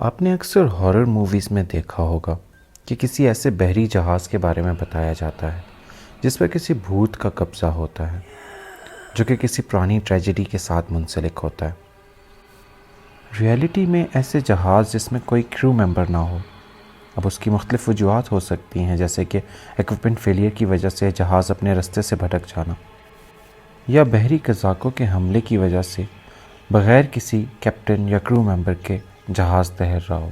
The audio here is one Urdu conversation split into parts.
آپ نے اکثر ہارر موویز میں دیکھا ہوگا کہ کسی ایسے بحری جہاز کے بارے میں بتایا جاتا ہے جس پر کسی بھوت کا قبضہ ہوتا ہے جو کہ کسی پرانی ٹریجڈی کے ساتھ منسلک ہوتا ہے۔ ریئلٹی میں ایسے جہاز جس میں کوئی کرو ممبر نہ ہو، اب اس کی مختلف وجوہات ہو سکتی ہیں، جیسے کہ ایکوپمنٹ فیلئر کی وجہ سے جہاز اپنے رستے سے بھٹک جانا، یا بحری قزاقوں کے حملے کی وجہ سے بغیر کسی کیپٹن یا کرو ممبر کے جہاز تیر رہا ہو۔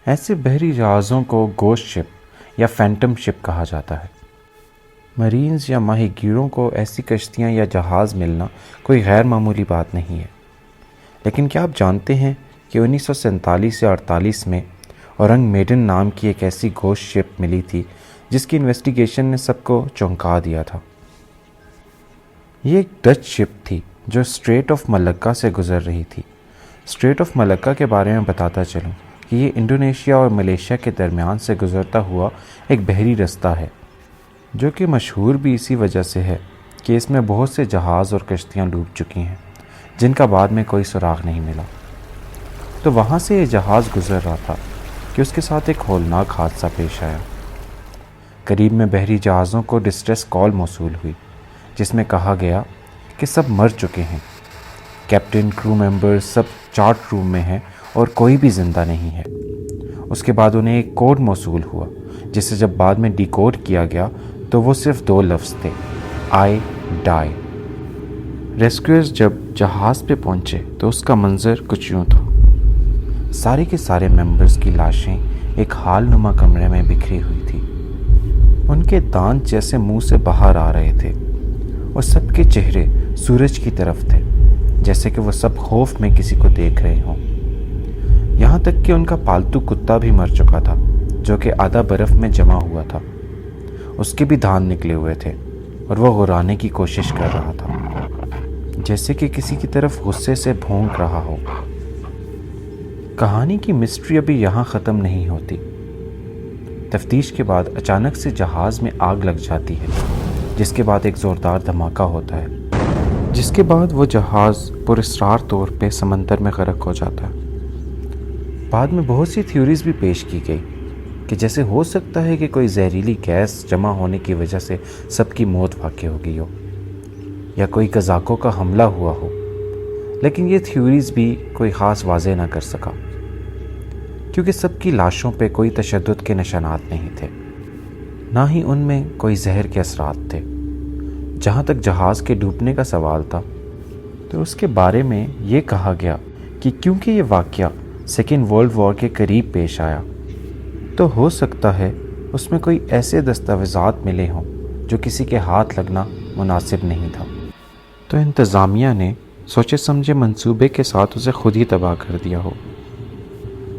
ایسے بحری جہازوں کو گوسٹ شپ یا فینٹم شپ کہا جاتا ہے۔ مرینز یا ماہی گیروں کو ایسی کشتیاں یا جہاز ملنا کوئی غیر معمولی بات نہیں ہے، لیکن کیا آپ جانتے ہیں کہ 1947 یا 48 میں اورنگ میڈن نام کی ایک ایسی گوسٹ شپ ملی تھی جس کی انویسٹیگیشن نے سب کو چونکا دیا تھا۔ یہ ایک ڈچ شپ تھی جو اسٹریٹ آف ملکہ سے گزر رہی تھی۔ اسٹریٹ آف ملکہ کے بارے میں بتاتا چلوں کہ یہ انڈونیشیا اور ملیشیا کے درمیان سے گزرتا ہوا ایک بحری رستہ ہے، جو کہ مشہور بھی اسی وجہ سے ہے کہ اس میں بہت سے جہاز اور کشتیاں ڈوب چکی ہیں جن کا بعد میں کوئی سراغ نہیں ملا۔ تو وہاں سے یہ جہاز گزر رہا تھا کہ اس کے ساتھ ایک ہولناک حادثہ پیش آیا۔ قریب میں بحری جہازوں کو ڈسٹریس کال موصول ہوئی جس میں کہا گیا کہ سب مر چکے ہیں، کیپٹن، کرو ممبر سب چارٹ روم میں ہیں اور کوئی بھی زندہ نہیں ہے۔ اس کے بعد انہیں ایک کوڈ موصول ہوا جسے جب بعد میں ڈی کوڈ کیا گیا تو وہ صرف 2 لفظ تھے، آئی ڈائی۔ ریسکیورز جب جہاز پہ پہنچے تو اس کا منظر کچھ یوں تھا۔ سارے کے سارے ممبرز کی لاشیں ایک ہال نما کمرے میں بکھری ہوئی تھی۔ ان کے دانت جیسے منہ سے باہر آ رہے تھے اور سب کے چہرے سورج کی طرف تھے، جیسے کہ وہ سب خوف میں کسی کو دیکھ رہے ہوں۔ یہاں تک کہ ان کا پالتو کتا بھی مر چکا تھا جو کہ آدھا برف میں جمع ہوا تھا۔ اس کے بھی دانت نکلے ہوئے تھے اور وہ غرانے کی کوشش کر رہا تھا، جیسے کہ کسی کی طرف غصے سے بھونک رہا ہو۔ کہانی کی مسٹری ابھی یہاں ختم نہیں ہوتی۔ تفتیش کے بعد اچانک سے جہاز میں آگ لگ جاتی ہے، جس کے بعد ایک زوردار دھماکہ ہوتا ہے، جس کے بعد وہ جہاز پراسرار طور پہ سمندر میں غرق ہو جاتا ہے۔ بعد میں بہت سی تھیوریز بھی پیش کی گئی کہ جیسے ہو سکتا ہے کہ کوئی زہریلی گیس جمع ہونے کی وجہ سے سب کی موت واقع ہو گئی ہو، یا کوئی قزاقوں کا حملہ ہوا ہو، لیکن یہ تھیوریز بھی کوئی خاص واضح نہ کر سکا کیونکہ سب کی لاشوں پہ کوئی تشدد کے نشانات نہیں تھے، نہ ہی ان میں کوئی زہر کے اثرات تھے۔ جہاں تک جہاز کے ڈوبنے کا سوال تھا تو اس کے بارے میں یہ کہا گیا کہ کیونکہ یہ واقعہ سیکنڈ ورلڈ وار کے قریب پیش آیا تو ہو سکتا ہے اس میں کوئی ایسے دستاویزات ملے ہوں جو کسی کے ہاتھ لگنا مناسب نہیں تھا، تو انتظامیہ نے سوچے سمجھے منصوبے کے ساتھ اسے خود ہی تباہ کر دیا ہو۔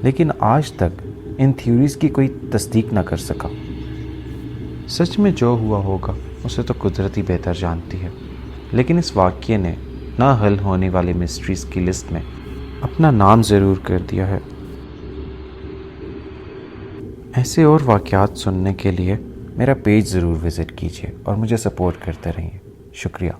لیکن آج تک ان تھیوریز کی کوئی تصدیق نہ کر سکا۔ سچ میں جو ہوا ہوگا اسے تو قدرت ہی بہتر جانتی ہے، لیکن اس واقعے نے نہ حل ہونے والی مسٹریز کی لسٹ میں اپنا نام ضرور کر دیا ہے۔ ایسے اور واقعات سننے کے لیے میرا پیج ضرور وزٹ کیجیے اور مجھے سپورٹ کرتے رہیے۔ شکریہ۔